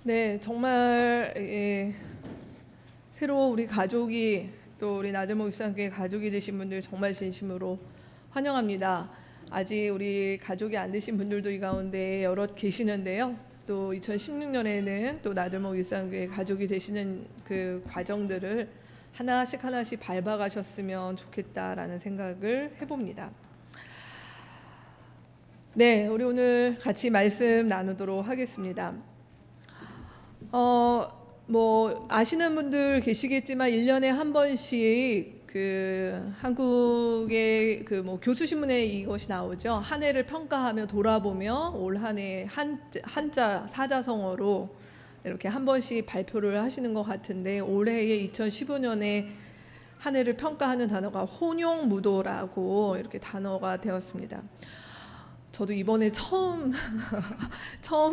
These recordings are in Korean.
네, 정말 새로 우리 가족이 또 우리 나들목 육상교회 가족이 되신 분들 정말 진심으로 환영합니다. 아직 우리 가족이 안 되신 분들도 이 가운데 여럿 계시는데요. 또 2016년에는 또 나들목 육상교회 가족이 되시는 그 과정들을 하나씩 밟아가셨으면 좋겠다라는 생각을 해봅니다. 네, 우리 오늘 같이 말씀 나누도록 하겠습니다. 뭐 아시는 분들 계시겠지만 1년에 한 번씩 그 한국의 그 뭐 교수신문에 이것이 나오죠. 한 해를 평가하며 돌아보며 올 한 해 한자 사자성어로 이렇게 한 번씩 발표를 하시는 것 같은데, 올해의 2015년에 한 해를 평가하는 단어가 혼용무도라고 이렇게 단어가 되었습니다. 저도 이번에 처음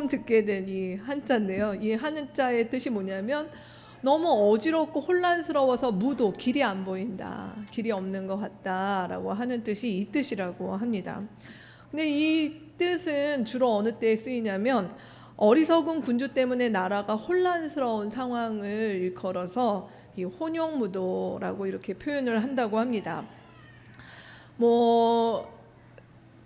듣게 된 이 한자인데요. 이 한자의 뜻이 뭐냐면 너무 어지럽고 혼란스러워서 무도, 길이 안 보인다, 길이 없는 것 같다라고 하는 뜻이 이 뜻이라고 합니다. 근데 이 뜻은 주로 어느 때에 쓰이냐면 어리석은 군주 때문에 나라가 혼란스러운 상황을 일컬어서 이 혼용무도라고 이렇게 표현을 한다고 합니다.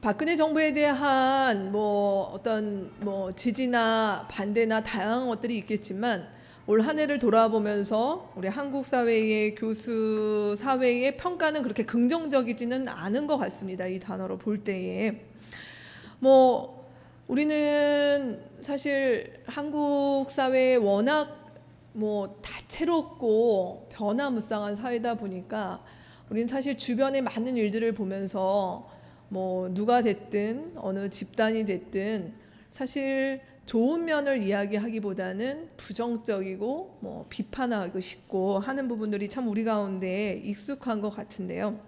박근혜 정부에 대한 어떤 지지나 반대나 다양한 것들이 있겠지만, 올 한 해를 돌아보면서 우리 한국 사회의 교수 사회의 평가는 그렇게 긍정적이지는 않은 것 같습니다. 이 단어로 볼 때에 우리는 사실 한국 사회에 워낙 다채롭고 변화무쌍한 사회다 보니까 우리는 사실 주변의 많은 일들을 보면서 누가 됐든 어느 집단이 됐든 사실 좋은 면을 이야기하기보다는 부정적이고 비판하고 싶고 하는 부분들이 참 우리 가운데 익숙한 것 같은데요.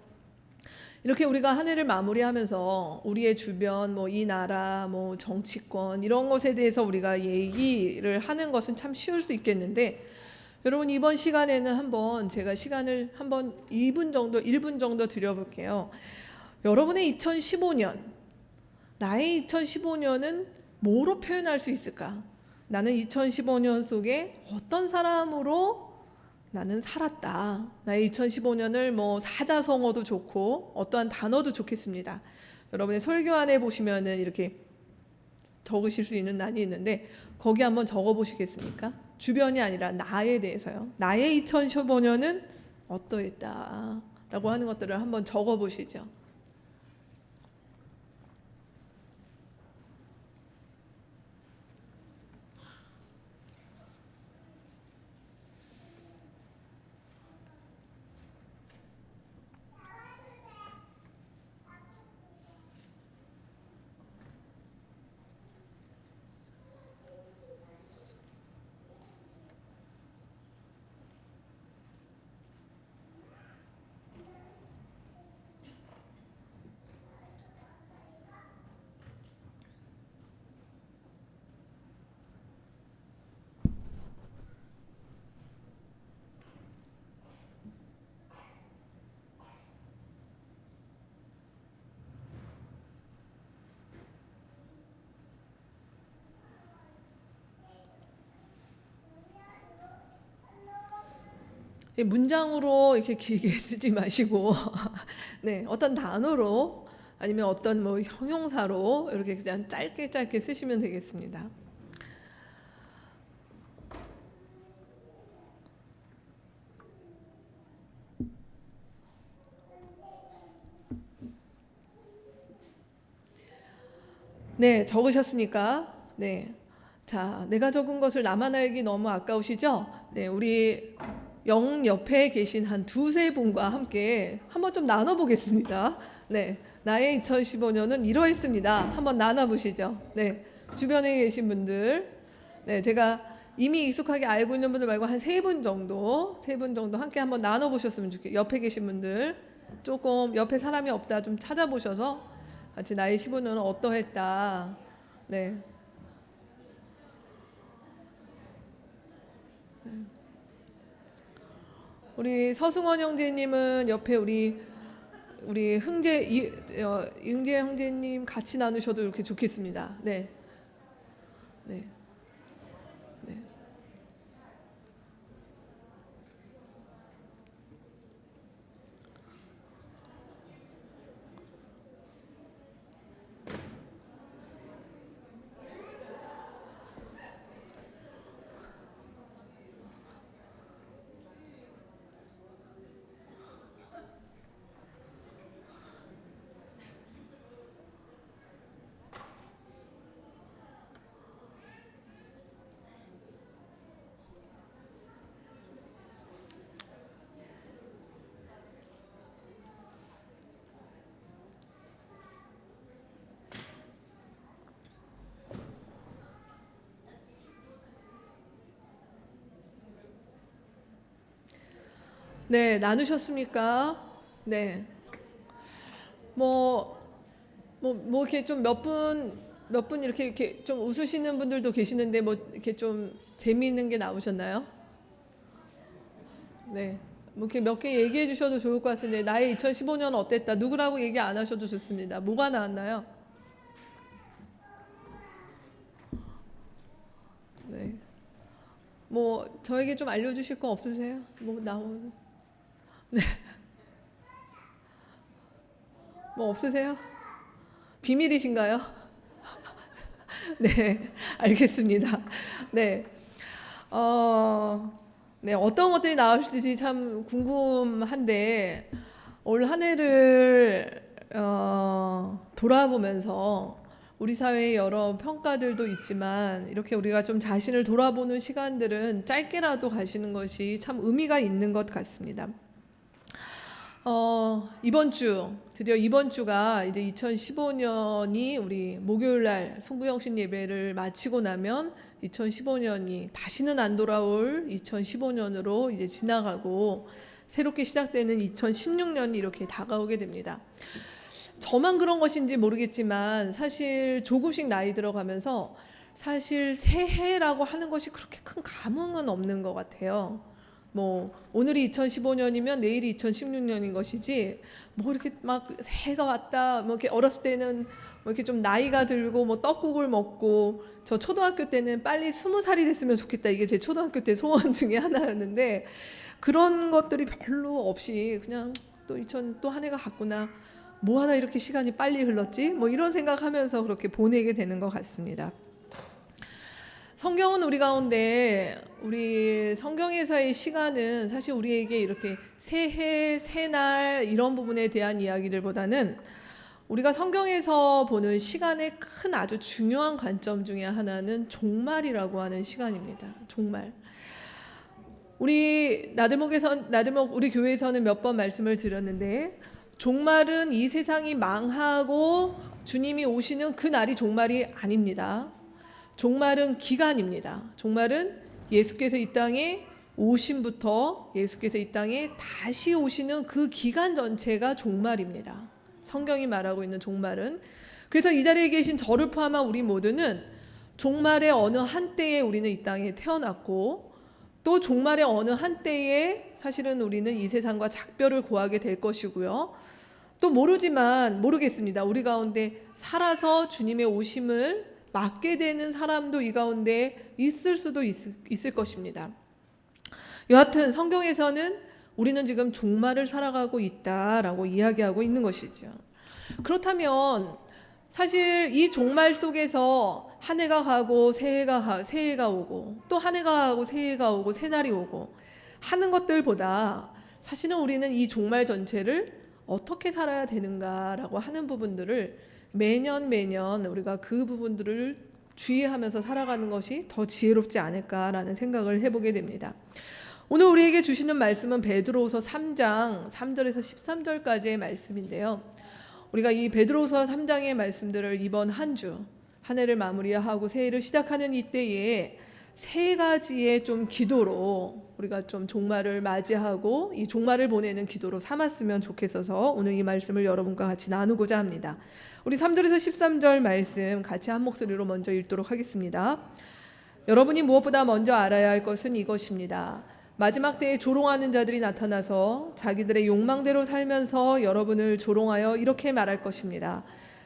이렇게 우리가 한 해를 마무리하면서 우리의 주변, 이 나라, 정치권 이런 것에 대해서 우리가 얘기를 하는 것은 참 쉬울 수 있겠는데, 여러분 이번 시간에는 한번 제가 시간을 한번 1분 정도 드려볼게요. 여러분의 2015년, 나의 2015년은 뭐로 표현할 수 있을까? 나는 2015년 속에 어떤 사람으로 나는 살았다. 나의 2015년을 사자성어도 좋고 어떠한 단어도 좋겠습니다. 여러분의 설교안에 보시면은 이렇게 적으실 수 있는 난이 있는데, 거기 한번 적어 보시겠습니까? 주변이 아니라 나에 대해서요. 나의 2015년은 어떠했다 라고 하는 것들을 한번 적어 보시죠. 문장으로 이렇게 길게 쓰지 마시고 네, 어떤 단어로 아니면 어떤 형용사로 이렇게 그냥 짧게 쓰시면 되겠습니다. 네, 적으셨습니까? 네. 자, 내가 적은 것을 나만 알기 너무 아까우시죠? 네, 우리 영 옆에 계신 한 두세 분과 함께 한번 좀 나눠보겠습니다. 네, 나의 2015년은 이러했습니다. 한번 나눠보시죠. 네, 주변에 계신 분들, 네, 제가 이미 익숙하게 알고 있는 분들 말고 한 세 분 정도 함께 한번 나눠보셨으면 좋겠어요. 옆에 계신 분들 조금 옆에 사람이 없다 좀 찾아보셔서 같이 나의 15년은 어떠했다. 네. 우리 서승원 형제님은 옆에 우리 응재 형제님 같이 나누셔도 이렇게 좋겠습니다. 네, 네, 네. 네, 나누셨습니까? 네. 이렇게 좀 몇 분 이렇게 좀 웃으시는 분들도 계시는데 뭐 이렇게 좀 재미있는 게 나오셨나요? 네. 뭐 이렇게 몇 개 얘기해 주셔도 좋을 것 같은데, 나의 2015년 어땠다. 누구라고 얘기 안 하셔도 좋습니다. 뭐가 나왔나요? 네. 뭐 저에게 좀 알려주실 거 없으세요? 뭐 나온 뭐 없으세요? 비밀이신가요? 네, 알겠습니다. 네. 네, 어떤 것들이 나올지 참 궁금한데, 올 한 해를 돌아보면서 우리 사회의 여러 평가들도 있지만, 이렇게 우리가 좀 자신을 돌아보는 시간들은 짧게라도 가시는 것이 참 의미가 있는 것 같습니다. 드디어 이번 주가 이제 2015년이 우리 목요일날 송구영신 예배를 마치고 나면 2015년이 다시는 안 돌아올 2015년으로 이제 지나가고 새롭게 시작되는 2016년이 이렇게 다가오게 됩니다. 저만 그런 것인지 모르겠지만 사실 조금씩 나이 들어가면서 사실 새해라고 하는 것이 그렇게 큰 감흥은 없는 것 같아요. 뭐 오늘이 2015년이면 내일이 2016년인 것이지, 뭐 이렇게 막 새해가 왔다 뭐 이렇게 어렸을 때는 뭐 이렇게 좀 나이가 들고 뭐 떡국을 먹고, 저 초등학교 때는 빨리 20살이 됐으면 좋겠다, 이게 제 초등학교 때 소원 중에 하나였는데, 그런 것들이 별로 없이 그냥 또 한 해가 갔구나, 뭐 하나 이렇게 시간이 빨리 흘렀지, 뭐 이런 생각하면서 그렇게 보내게 되는 것 같습니다. 성경은 우리 가운데, 우리 성경에서의 시간은 사실 우리에게 이렇게 새해, 새날 이런 부분에 대한 이야기들보다는 우리가 성경에서 보는 시간의 큰 아주 중요한 관점 중에 하나는 종말이라고 하는 시간입니다. 종말. 우리 우리 교회에서는 몇 번 말씀을 드렸는데, 종말은 이 세상이 망하고 주님이 오시는 그 날이 종말이 아닙니다. 종말은 기간입니다. 종말은 예수께서 이 땅에 오심부터 예수께서 이 땅에 다시 오시는 그 기간 전체가 종말입니다. 성경이 말하고 있는 종말은. 그래서 이 자리에 계신 저를 포함한 우리 모두는 종말의 어느 한때에 우리는 이 땅에 태어났고, 또 종말의 어느 한때에 사실은 우리는 이 세상과 작별을 고하게 될 것이고요. 또 모르겠습니다. 우리 가운데 살아서 주님의 오심을 맞게 되는 사람도 이 가운데 있을 수도 있을 것입니다. 여하튼 성경에서는 우리는 지금 종말을 살아가고 있다라고 이야기하고 있는 것이죠. 그렇다면 사실 이 종말 속에서 한 해가 가고 새해가 오고, 또 한 해가 가고 새해가 오고 새날이 오고 하는 것들보다, 사실은 우리는 이 종말 전체를 어떻게 살아야 되는가라고 하는 부분들을 매년 우리가 그 부분들을 주의하면서 살아가는 것이 더 지혜롭지 않을까라는 생각을 해보게 됩니다. 오늘 우리에게 주시는 말씀은 베드로후서 3장 3절에서 13절까지의 말씀인데요. 우리가 이 베드로후서 3장의 말씀들을 이번 한 해를 마무리하고 새해를 시작하는 이때에 세 가지의 좀 기도로 우리가 좀 종말을 맞이하고 이 종말을 보내는 기도로 삼았으면 좋겠어서 오늘 이 말씀을 여러분과 같이 나누고자 합니다. 우리 3절에서 13절 말씀 같이 한 목소리로 먼저 읽도록 하겠습니다. 여러분이 무엇보다 먼저 알아야 할 것은 이것입니다. 마지막 때에 조롱하는 자들이 나타나서 자기들의 욕망대로 살면서 여러분을 조롱하여 이렇게 말할 것입니다.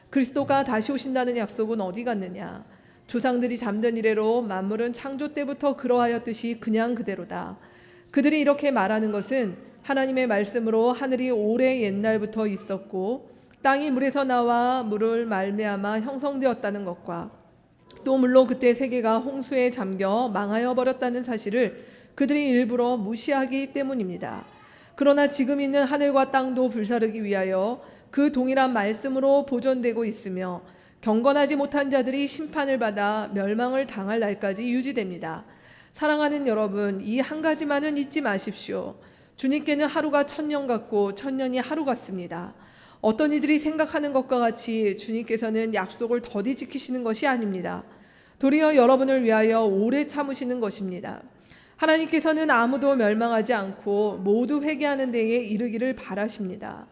그리스도가 다시 오신다는 약속은 어디 갔느냐? 조상들이 잠든 이래로 만물은 창조 때부터 그러하였듯이 그냥 그대로다. 그들이 이렇게 말하는 것은 하나님의 말씀으로 하늘이 오래 옛날부터 있었고 땅이 물에서 나와 물을 말미암아 형성되었다는 것과, 또 물론 그때 세계가 홍수에 잠겨 망하여 버렸다는 사실을 그들이 일부러 무시하기 때문입니다. 그러나 지금 있는 하늘과 땅도 불사르기 위하여 그 동일한 말씀으로 보존되고 있으며, 경건하지 못한 자들이 심판을 받아 멸망을 당할 날까지 유지됩니다. 사랑하는 여러분, 이 한 가지만은 잊지 마십시오. 주님께는 하루가 1000년 같고 1000년이 하루 같습니다. 어떤 이들이 생각하는 것과 같이 주님께서는 약속을 더디 지키시는 것이 아닙니다. 도리어 여러분을 위하여 오래 참으시는 것입니다. 하나님께서는 아무도 멸망하지 않고 모두 회개하는 데에 이르기를 바라십니다.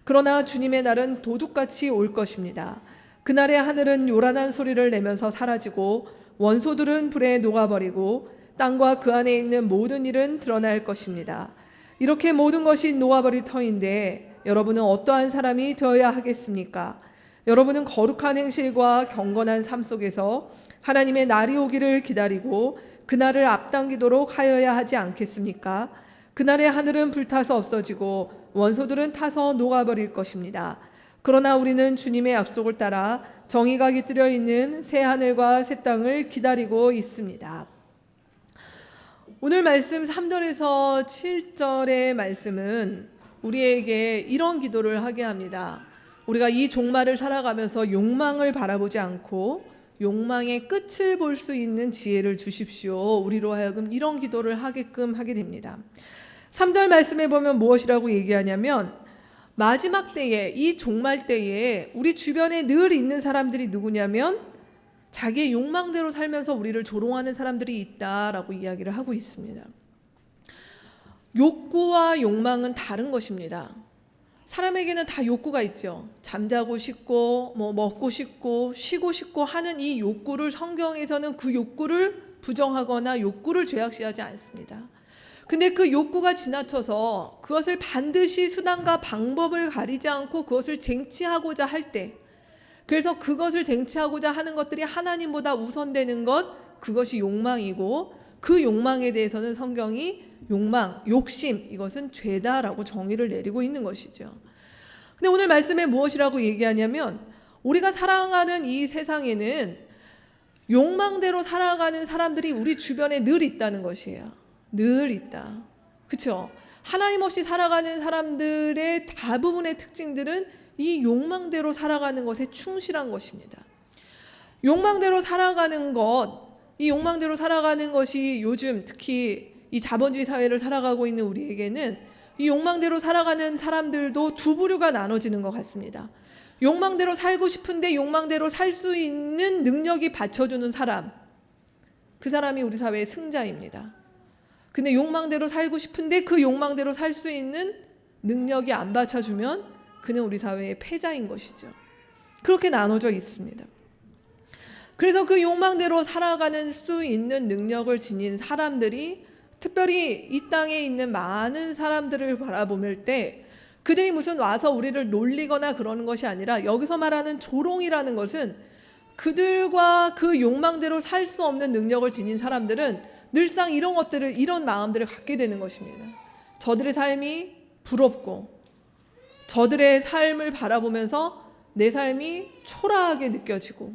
그러나 주님의 날은 도둑같이 올 것입니다. 그날의 하늘은 요란한 소리를 내면서 사라지고 원소들은 불에 녹아버리고 땅과 그 안에 있는 모든 일은 드러날 것입니다. 이렇게 모든 것이 녹아버릴 터인데 여러분은 어떠한 사람이 되어야 하겠습니까? 여러분은 거룩한 행실과 경건한 삶 속에서 하나님의 날이 오기를 기다리고 그날을 앞당기도록 하여야 하지 않겠습니까? 그날의 하늘은 불타서 없어지고 원소들은 타서 녹아버릴 것입니다. 그러나 우리는 주님의 약속을 따라 정의가 깃들여 있는 새 하늘과 새 땅을 기다리고 있습니다. 오늘 말씀 3절에서 7절의 말씀은 우리에게 이런 기도를 하게 합니다. 우리가 이 종말을 살아가면서 욕망을 바라보지 않고 욕망의 끝을 볼 수 있는 지혜를 주십시오. 우리로 하여금 이런 기도를 하게끔 하게 됩니다. 3절 말씀에 보면 무엇이라고 얘기하냐면 마지막 때에, 이 종말 때에 우리 주변에 늘 있는 사람들이 누구냐면 자기의 욕망대로 살면서 우리를 조롱하는 사람들이 있다라고 이야기를 하고 있습니다. 욕구와 욕망은 다른 것입니다. 사람에게는 다 욕구가 있죠. 잠자고 싶고 먹고 싶고 쉬고 싶고 하는 이 욕구를 성경에서는 그 욕구를 부정하거나 욕구를 죄악시하지 않습니다. 근데 그 욕구가 지나쳐서 그것을 반드시 수단과 방법을 가리지 않고 그것을 쟁취하고자 할 때, 그래서 그것을 쟁취하고자 하는 것들이 하나님보다 우선되는 것, 그것이 욕망이고 그 욕망에 대해서는 성경이 욕망, 욕심, 이것은 죄다라고 정의를 내리고 있는 것이죠. 근데 오늘 말씀에 무엇이라고 얘기하냐면 우리가 살아가는 이 세상에는 욕망대로 살아가는 사람들이 우리 주변에 늘 있다는 것이에요. 늘 있다. 그렇죠? 하나님 없이 살아가는 사람들의 대부분의 특징들은 이 욕망대로 살아가는 것에 충실한 것입니다. 욕망대로 살아가는 것, 이 욕망대로 살아가는 것이 요즘 특히 이 자본주의 사회를 살아가고 있는 우리에게는 이 욕망대로 살아가는 사람들도 두 부류가 나눠지는 것 같습니다. 욕망대로 살고 싶은데 욕망대로 살 수 있는 능력이 받쳐주는 사람, 그 사람이 우리 사회의 승자입니다. 근데 욕망대로 살고 싶은데 그 욕망대로 살 수 있는 능력이 안 받쳐주면 그는 우리 사회의 패자인 것이죠. 그렇게 나눠져 있습니다. 그래서 그 욕망대로 살아가는 수 있는 능력을 지닌 사람들이 특별히 이 땅에 있는 많은 사람들을 바라보면 때 그들이 무슨 와서 우리를 놀리거나 그러는 것이 아니라 여기서 말하는 조롱이라는 것은 그들과 그 욕망대로 살 수 없는 능력을 지닌 사람들은 늘상 이런 것들을, 이런 마음들을 갖게 되는 것입니다. 저들의 삶이 부럽고 저들의 삶을 바라보면서 내 삶이 초라하게 느껴지고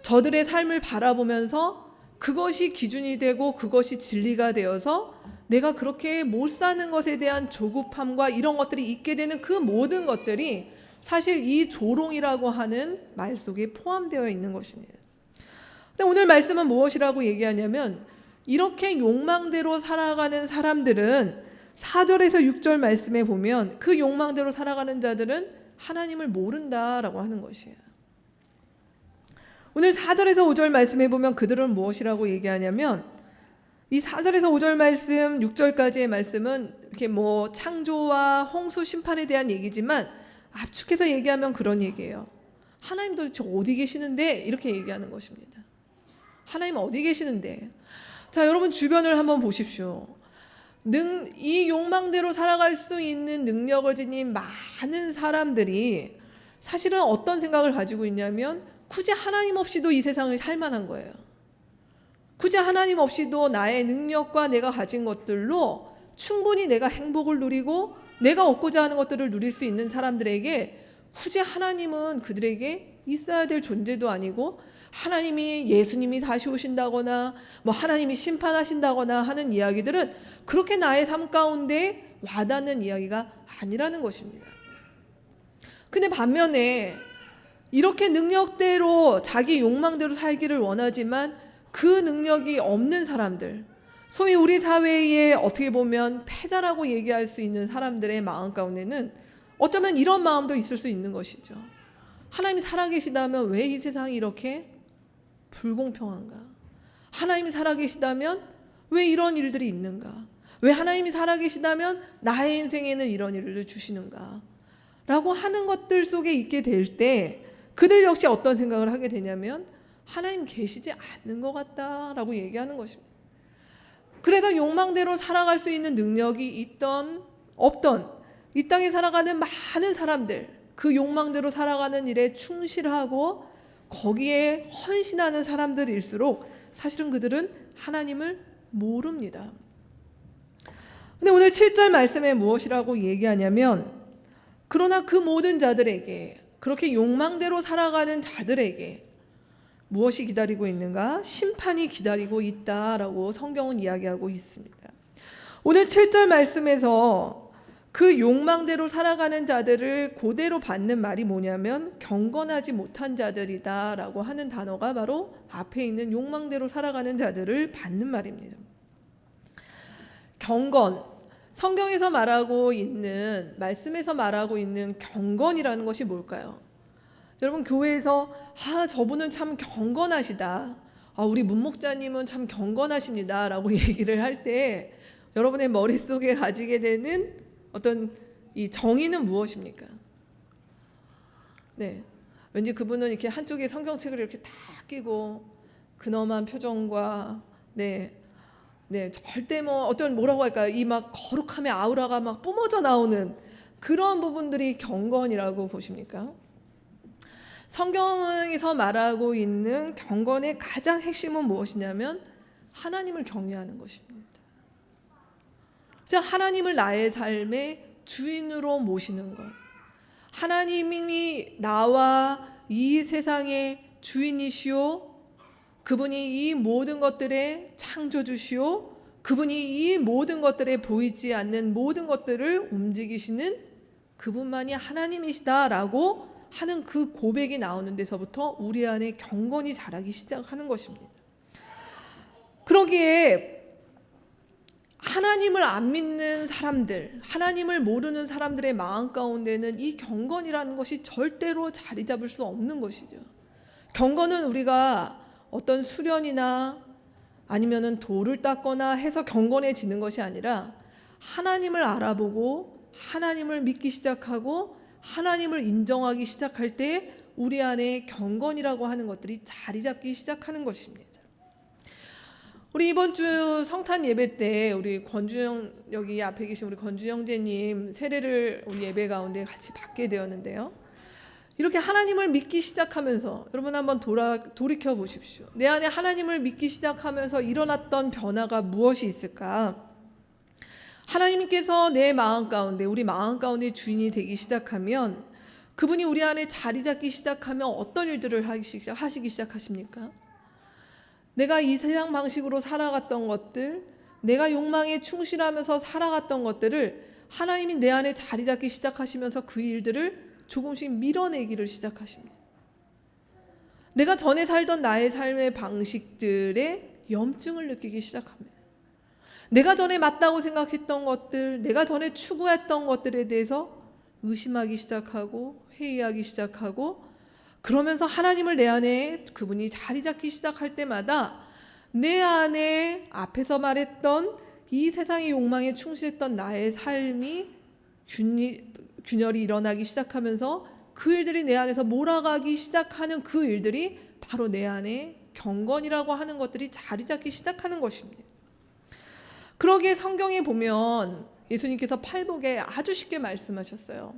저들의 삶을 바라보면서 그것이 기준이 되고 그것이 진리가 되어서 내가 그렇게 못 사는 것에 대한 조급함과 이런 것들이 있게 되는 그 모든 것들이 사실 이 조롱이라고 하는 말 속에 포함되어 있는 것입니다. 근데 오늘 말씀은 무엇이라고 얘기하냐면 이렇게 욕망대로 살아가는 사람들은 4절에서 6절 말씀에 보면 그 욕망대로 살아가는 자들은 하나님을 모른다라고 하는 것이에요. 오늘 4절에서 5절 말씀에 보면 그들은 무엇이라고 얘기하냐면 이 4절에서 5절 말씀, 6절까지의 말씀은 이렇게 창조와 홍수 심판에 대한 얘기지만 압축해서 얘기하면 그런 얘기예요. 하나님 도대체 어디 계시는데? 이렇게 얘기하는 것입니다. 하나님 어디 계시는데? 자, 여러분 주변을 한번 보십시오. 이 욕망대로 살아갈 수 있는 능력을 지닌 많은 사람들이 사실은 어떤 생각을 가지고 있냐면 굳이 하나님 없이도 이 세상을 살만한 거예요. 굳이 하나님 없이도 나의 능력과 내가 가진 것들로 충분히 내가 행복을 누리고 내가 얻고자 하는 것들을 누릴 수 있는 사람들에게 굳이 하나님은 그들에게 있어야 될 존재도 아니고 하나님이 예수님이 다시 오신다거나 하나님이 심판하신다거나 하는 이야기들은 그렇게 나의 삶 가운데 와닿는 이야기가 아니라는 것입니다. 근데 반면에 이렇게 능력대로 자기 욕망대로 살기를 원하지만 그 능력이 없는 사람들, 소위 우리 사회에 어떻게 보면 패자라고 얘기할 수 있는 사람들의 마음 가운데는 어쩌면 이런 마음도 있을 수 있는 것이죠. 하나님이 살아계시다면 왜 이 세상이 이렇게 불공평한가? 하나님이 살아계시다면 왜 이런 일들이 있는가? 왜 하나님이 살아계시다면 나의 인생에는 이런 일을 주시는가? 라고 하는 것들 속에 있게 될 때 그들 역시 어떤 생각을 하게 되냐면 하나님 계시지 않는 것 같다라고 얘기하는 것입니다. 그래서 욕망대로 살아갈 수 있는 능력이 있던 없던 이 땅에 살아가는 많은 사람들, 그 욕망대로 살아가는 일에 충실하고 거기에 헌신하는 사람들일수록 사실은 그들은 하나님을 모릅니다. 근데 오늘 7절 말씀에 무엇이라고 얘기하냐면 그러나 그 모든 자들에게, 그렇게 욕망대로 살아가는 자들에게 무엇이 기다리고 있는가? 심판이 기다리고 있다라고 성경은 이야기하고 있습니다. 오늘 7절 말씀에서 그 욕망대로 살아가는 자들을 그대로 받는 말이 뭐냐면 경건하지 못한 자들이다라고 하는 단어가 바로 앞에 있는 욕망대로 살아가는 자들을 받는 말입니다. 경건, 성경에서 말하고 있는, 말씀에서 말하고 있는 경건이라는 것이 뭘까요? 여러분, 교회에서 저분은 참 경건하시다, 우리 문목자님은 참 경건하십니다 라고 얘기를 할 때 여러분의 머릿속에 가지게 되는 어떤 이 정의는 무엇입니까? 네, 왠지 그분은 이렇게 한쪽에 성경책을 이렇게 딱 끼고 근엄한 표정과 절대 뭐라고 할까요? 이 막 거룩함의 아우라가 막 뿜어져 나오는 그런 부분들이 경건이라고 보십니까? 성경에서 말하고 있는 경건의 가장 핵심은 무엇이냐면 하나님을 경외하는 것입니다. 즉 하나님을 나의 삶의 주인으로 모시는 것, 하나님이 나와 이 세상의 주인이시오, 그분이 이 모든 것들의 창조주시오, 그분이 이 모든 것들에 보이지 않는 모든 것들을 움직이시는 그분만이 하나님이시다라고 하는 그 고백이 나오는 데서부터 우리 안에 경건이 자라기 시작하는 것입니다. 그러기에 하나님을 안 믿는 사람들, 하나님을 모르는 사람들의 마음 가운데는 이 경건이라는 것이 절대로 자리 잡을 수 없는 것이죠. 경건은 우리가 어떤 수련이나 아니면은 돌을 닦거나 해서 경건해지는 것이 아니라 하나님을 알아보고 하나님을 믿기 시작하고 하나님을 인정하기 시작할 때 우리 안에 경건이라고 하는 것들이 자리 잡기 시작하는 것입니다. 우리 이번 주 성탄 예배 때 우리 권주영, 여기 앞에 계신 우리 권주 형제님 세례를 우리 예배 가운데 같이 받게 되었는데요. 이렇게 하나님을 믿기 시작하면서 여러분 한번 돌이켜 보십시오. 내 안에 하나님을 믿기 시작하면서 일어났던 변화가 무엇이 있을까? 하나님께서 내 마음 가운데, 우리 마음 가운데 주인이 되기 시작하면 그분이 우리 안에 자리 잡기 시작하면 어떤 일들을 하시기 시작하십니까? 내가 이 세상 방식으로 살아갔던 것들, 내가 욕망에 충실하면서 살아갔던 것들을 하나님이 내 안에 자리 잡기 시작하시면서 그 일들을 조금씩 밀어내기를 시작하십니다. 내가 전에 살던 나의 삶의 방식들에 염증을 느끼기 시작합니다. 내가 전에 맞다고 생각했던 것들, 내가 전에 추구했던 것들에 대해서 의심하기 시작하고 회의하기 시작하고, 그러면서 하나님을 내 안에 그분이 자리 잡기 시작할 때마다 내 안에 앞에서 말했던 이 세상의 욕망에 충실했던 나의 삶이 균열이 일어나기 시작하면서 그 일들이 내 안에서 몰아가기 시작하는 그 일들이 바로 내 안에 경건이라고 하는 것들이 자리 잡기 시작하는 것입니다. 그러기에 성경에 보면 예수님께서 팔복에 아주 쉽게 말씀하셨어요.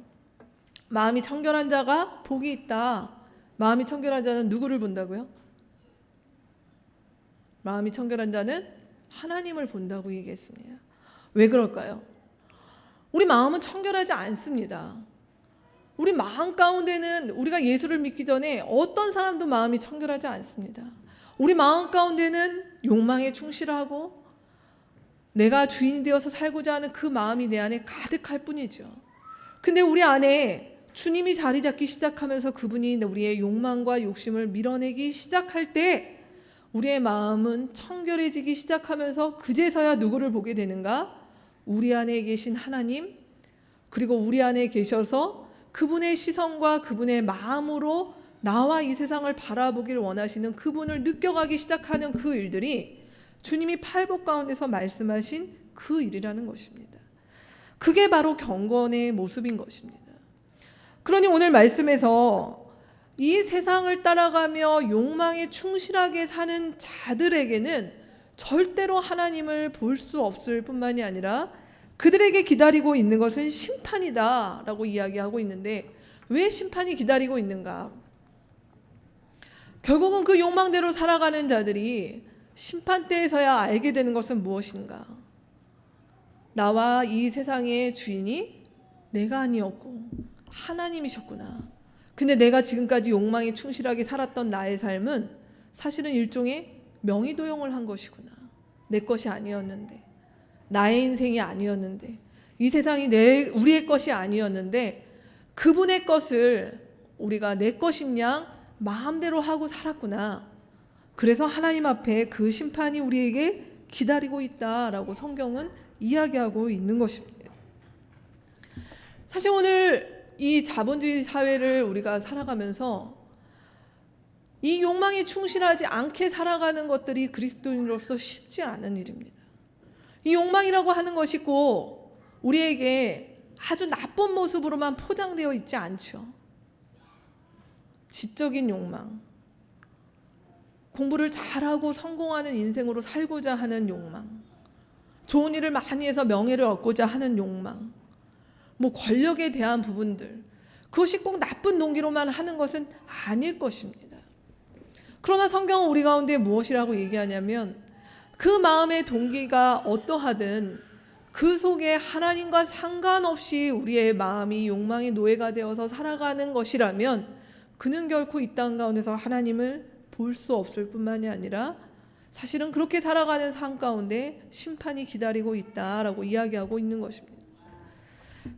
마음이 청결한 자가 복이 있다. 마음이 청결한 자는 누구를 본다고요? 마음이 청결한 자는 하나님을 본다고 얘기했습니다. 왜 그럴까요? 우리 마음은 청결하지 않습니다. 우리 마음 가운데는 우리가 예수를 믿기 전에 어떤 사람도 마음이 청결하지 않습니다. 우리 마음 가운데는 욕망에 충실하고 내가 주인이 되어서 살고자 하는 그 마음이 내 안에 가득할 뿐이죠. 근데 우리 안에 주님이 자리 잡기 시작하면서 그분이 우리의 욕망과 욕심을 밀어내기 시작할 때 우리의 마음은 청결해지기 시작하면서 그제서야 누구를 보게 되는가? 우리 안에 계신 하나님, 그리고 우리 안에 계셔서 그분의 시선과 그분의 마음으로 나와 이 세상을 바라보길 원하시는 그분을 느껴가기 시작하는 그 일들이 주님이 팔복 가운데서 말씀하신 그 일이라는 것입니다. 그게 바로 경건의 모습인 것입니다. 그러니 오늘 말씀에서 이 세상을 따라가며 욕망에 충실하게 사는 자들에게는 절대로 하나님을 볼 수 없을 뿐만이 아니라 그들에게 기다리고 있는 것은 심판이다 라고 이야기하고 있는데, 왜 심판이 기다리고 있는가? 결국은 그 욕망대로 살아가는 자들이 심판 때에서야 알게 되는 것은 무엇인가? 나와 이 세상의 주인이 내가 아니었고 하나님이셨구나. 근데 내가 지금까지 욕망에 충실하게 살았던 나의 삶은 사실은 일종의 명의도용을 한 것이구나. 내 것이 아니었는데, 나의 인생이 아니었는데, 이 세상이 우리의 것이 아니었는데 그분의 것을 우리가 내 것인 양 마음대로 하고 살았구나. 그래서 하나님 앞에 그 심판이 우리에게 기다리고 있다라고 성경은 이야기하고 있는 것입니다. 사실 오늘 이 자본주의 사회를 우리가 살아가면서 이 욕망에 충실하지 않게 살아가는 것들이 그리스도인으로서 쉽지 않은 일입니다. 이 욕망이라고 하는 것이 꼭 우리에게 아주 나쁜 모습으로만 포장되어 있지 않죠. 지적인 욕망, 공부를 잘하고 성공하는 인생으로 살고자 하는 욕망, 좋은 일을 많이 해서 명예를 얻고자 하는 욕망, 권력에 대한 부분들, 그것이 꼭 나쁜 동기로만 하는 것은 아닐 것입니다. 그러나 성경은 우리 가운데 무엇이라고 얘기하냐면, 그 마음의 동기가 어떠하든 그 속에 하나님과 상관없이 우리의 마음이 욕망의 노예가 되어서 살아가는 것이라면 그는 결코 이 땅 가운데서 하나님을 볼 수 없을 뿐만이 아니라 사실은 그렇게 살아가는 삶 가운데 심판이 기다리고 있다라고 이야기하고 있는 것입니다.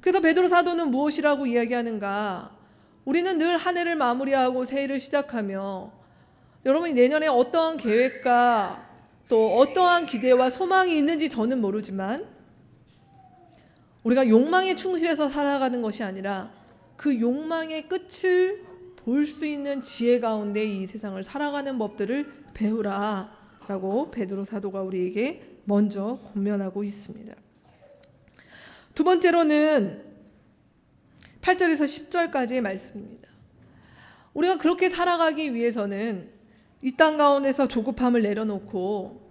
그래서 베드로 사도는 무엇이라고 이야기하는가? 우리는 늘 한 해를 마무리하고 새해를 시작하며 여러분이 내년에 어떠한 계획과 또 어떠한 기대와 소망이 있는지 저는 모르지만 우리가 욕망에 충실해서 살아가는 것이 아니라 그 욕망의 끝을 볼 수 있는 지혜 가운데 이 세상을 살아가는 법들을 배우라 라고 베드로 사도가 우리에게 먼저 권면하고 있습니다. 두 번째로는 8절에서 10절까지의 말씀입니다. 우리가 그렇게 살아가기 위해서는 이 땅 가운데서 조급함을 내려놓고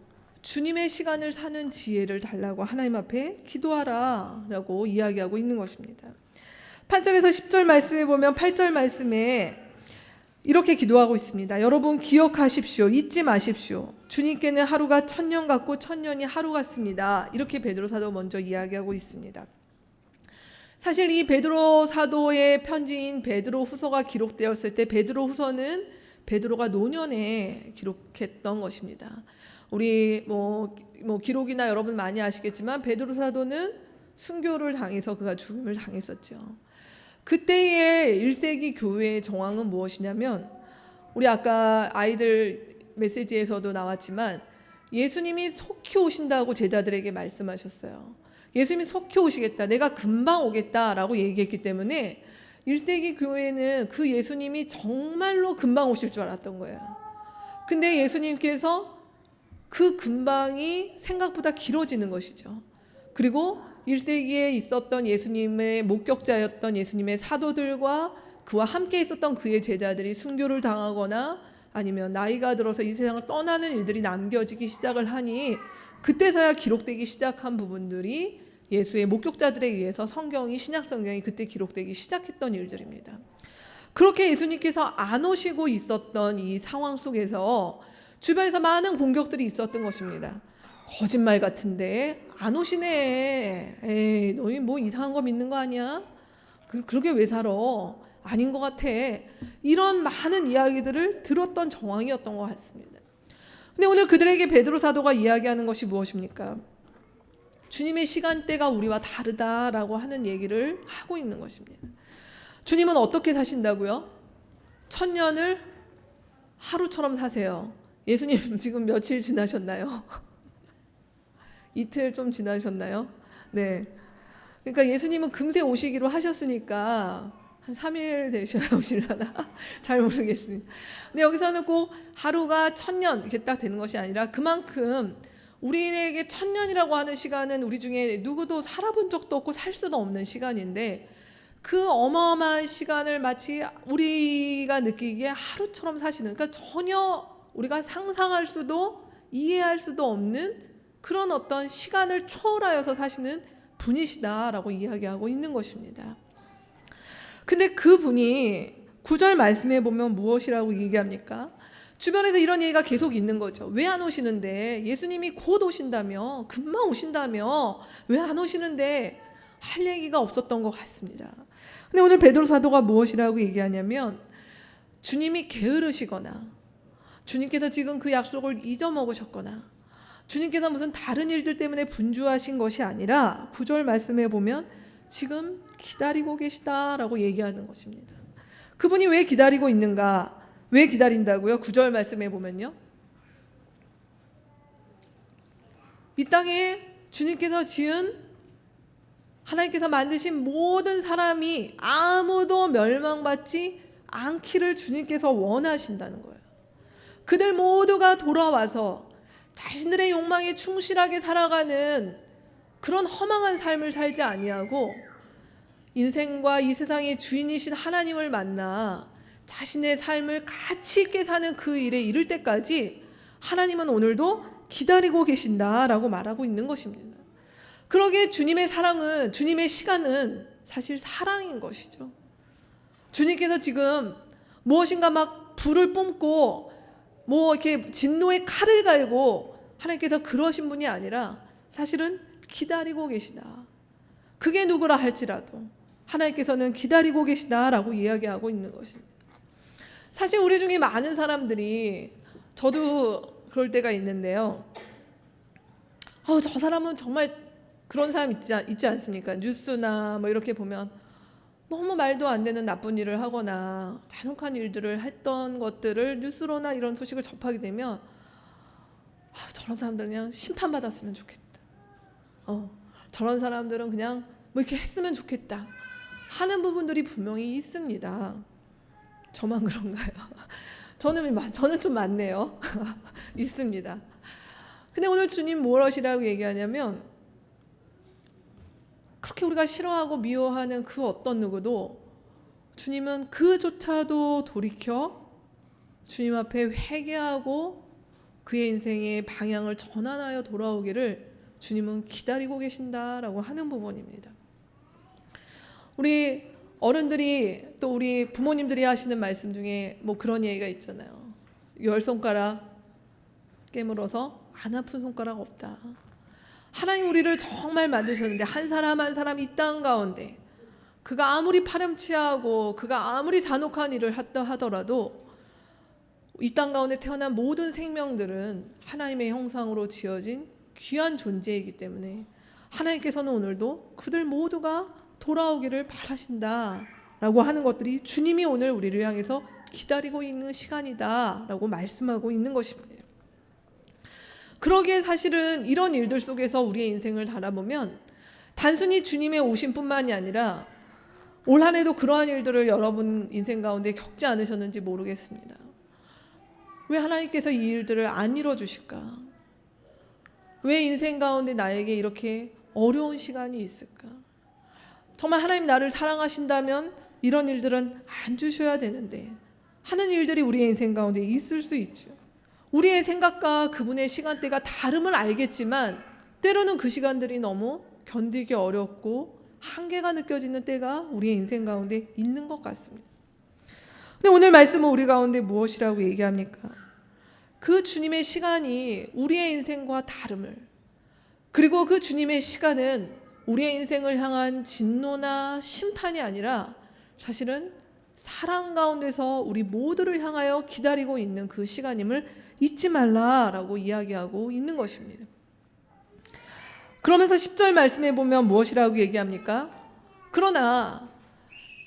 주님의 시간을 사는 지혜를 달라고 하나님 앞에 기도하라 라고 이야기하고 있는 것입니다. 8절에서 10절 말씀에 보면 8절 말씀에 이렇게 기도하고 있습니다. 여러분 기억하십시오. 잊지 마십시오. 주님께는 하루가 1000년 같고 1000년이 하루 같습니다. 이렇게 베드로 사도 먼저 이야기하고 있습니다. 사실 이 베드로 사도의 편지인 베드로 후서가 기록되었을 때 베드로 후서는 베드로가 노년에 기록했던 것입니다. 우리 기록이나 여러분 많이 아시겠지만 베드로 사도는 순교를 당해서 그가 죽음을 당했었죠. 그때의 1세기 교회의 정황은 무엇이냐면, 우리 아까 아이들 메시지에서도 나왔지만 예수님이 속히 오신다고 제자들에게 말씀하셨어요. 예수님이 속히 오시겠다, 내가 금방 오겠다라고 얘기했기 때문에 1세기 교회는 그 예수님이 정말로 금방 오실 줄 알았던 거예요. 근데 예수님께서 그 금방이 생각보다 길어지는 것이죠. 그리고 1세기에 있었던 예수님의 목격자였던 예수님의 사도들과 그와 함께 있었던 그의 제자들이 순교를 당하거나 아니면 나이가 들어서 이 세상을 떠나는 일들이 남겨지기 시작을 하니 그때서야 기록되기 시작한 부분들이 예수의 목격자들에 의해서 신약 성경이 그때 기록되기 시작했던 일들입니다. 그렇게 예수님께서 안 오시고 있었던 이 상황 속에서 주변에서 많은 공격들이 있었던 것입니다. 거짓말 같은데 안 오시네. 에이, 너희 뭐 이상한 거 믿는 거 아니야? 그렇게 왜 살아? 아닌 것 같아. 이런 많은 이야기들을 들었던 정황이었던 것 같습니다. 근데 오늘 그들에게 베드로 사도가 이야기하는 것이 무엇입니까? 주님의 시간대가 우리와 다르다라고 하는 얘기를 하고 있는 것입니다. 주님은 어떻게 사신다고요? 1000년을 하루처럼 사세요. 예수님 지금 며칠 지나셨나요? 이틀 좀 지나셨나요? 네. 그러니까 예수님은 금세 오시기로 하셨으니까 한 3일 되셔야 오시려나? 잘 모르겠습니다. 근데 여기서는 꼭 하루가 1000년 이렇게 딱 되는 것이 아니라 그만큼 우리에게 1000년이라고 하는 시간은 우리 중에 누구도 살아본 적도 없고 살 수도 없는 시간인데, 그 어마어마한 시간을 마치 우리가 느끼기에 하루처럼 사시는, 그러니까 전혀 우리가 상상할 수도 이해할 수도 없는 그런 어떤 시간을 초월하여서 사시는 분이시다라고 이야기하고 있는 것입니다. 근데 그 분이 9절 말씀에 보면 무엇이라고 얘기합니까? 주변에서 이런 얘기가 계속 있는 거죠. 왜 안 오시는데? 예수님이 곧 오신다며, 금방 오신다며, 왜 안 오시는데? 할 얘기가 없었던 것 같습니다. 근데 오늘 베드로 사도가 무엇이라고 얘기하냐면, 주님이 게으르시거나, 주님께서 지금 그 약속을 잊어먹으셨거나, 주님께서 무슨 다른 일들 때문에 분주하신 것이 아니라 9절 말씀에 보면 지금 기다리고 계시다라고 얘기하는 것입니다. 그분이 왜 기다리고 있는가? 왜 기다린다고요? 9절 말씀에 보면요, 이 땅에 주님께서 지은, 하나님께서 만드신 모든 사람이 아무도 멸망받지 않기를 주님께서 원하신다는 거예요. 그들 모두가 돌아와서 자신들의 욕망에 충실하게 살아가는 그런 허망한 삶을 살지 아니하고 인생과 이 세상의 주인이신 하나님을 만나 자신의 삶을 가치 있게 사는 그 일에 이를 때까지 하나님은 오늘도 기다리고 계신다라고 말하고 있는 것입니다. 그러기에 주님의 사랑은, 주님의 시간은 사실 사랑인 것이죠. 주님께서 지금 무엇인가 막 불을 뿜고 뭐 이렇게 진노의 칼을 갈고 하나님께서 그러신 분이 아니라 사실은 기다리고 계시다. 그게 누구라 할지라도 하나님께서는 기다리고 계시다라고 이야기하고 있는 것입니다. 사실 우리 중에 많은 사람들이, 저도 그럴 때가 있는데요, 저 사람은 정말 그런 사람 있지 않습니까? 뉴스나 뭐 이렇게 보면 너무 말도 안 되는 나쁜 일을 하거나 잔혹한 일들을 했던 것들을 뉴스로나 이런 소식을 접하게 되면 저런 사람들은 그냥 심판받았으면 좋겠다. 저런 사람들은 그냥 뭐 이렇게 했으면 좋겠다 하는 부분들이 분명히 있습니다. 저만 그런가요? 저는 좀 많네요. 있습니다. 근데 오늘 주님 무엇이라고 얘기하냐면, 그렇게 우리가 싫어하고 미워하는 그 어떤 누구도 주님은 그조차도 돌이켜 주님 앞에 회개하고 그의 인생의 방향을 전환하여 돌아오기를 주님은 기다리고 계신다라고 하는 부분입니다. 우리 어른들이, 또 우리 부모님들이 하시는 말씀 중에 뭐 그런 얘기가 있잖아요. 10손가락 깨물어서 안 아픈 손가락 없다. 하나님 우리를 정말 만드셨는데 한 사람 한 사람 이 땅 가운데 그가 아무리 파렴치하고 그가 아무리 잔혹한 일을 했다 하더라도 이 땅 가운데 태어난 모든 생명들은 하나님의 형상으로 지어진 귀한 존재이기 때문에 하나님께서는 오늘도 그들 모두가 돌아오기를 바라신다라고 하는 것들이 주님이 오늘 우리를 향해서 기다리고 있는 시간이다라고 말씀하고 있는 것입니다. 그러기에 사실은 이런 일들 속에서 우리의 인생을 바라보면 단순히 주님의 오심뿐만이 아니라 올 한 해도 그러한 일들을 여러분 인생 가운데 겪지 않으셨는지 모르겠습니다. 왜 하나님께서 이 일들을 안 이뤄주실까? 왜 인생 가운데 나에게 이렇게 어려운 시간이 있을까? 정말 하나님 나를 사랑하신다면 이런 일들은 안 주셔야 되는데 하는 일들이 우리의 인생 가운데 있을 수 있죠. 우리의 생각과 그분의 시간대가 다름을 알겠지만 때로는 그 시간들이 너무 견디기 어렵고 한계가 느껴지는 때가 우리의 인생 가운데 있는 것 같습니다. 근데 오늘 말씀은 우리 가운데 무엇이라고 얘기합니까? 그 주님의 시간이 우리의 인생과 다름을, 그리고 그 주님의 시간은 우리의 인생을 향한 진노나 심판이 아니라 사실은 사랑 가운데서 우리 모두를 향하여 기다리고 있는 그 시간임을 잊지 말라라고 이야기하고 있는 것입니다. 그러면서 10절 말씀에 보면 무엇이라고 얘기합니까? 그러나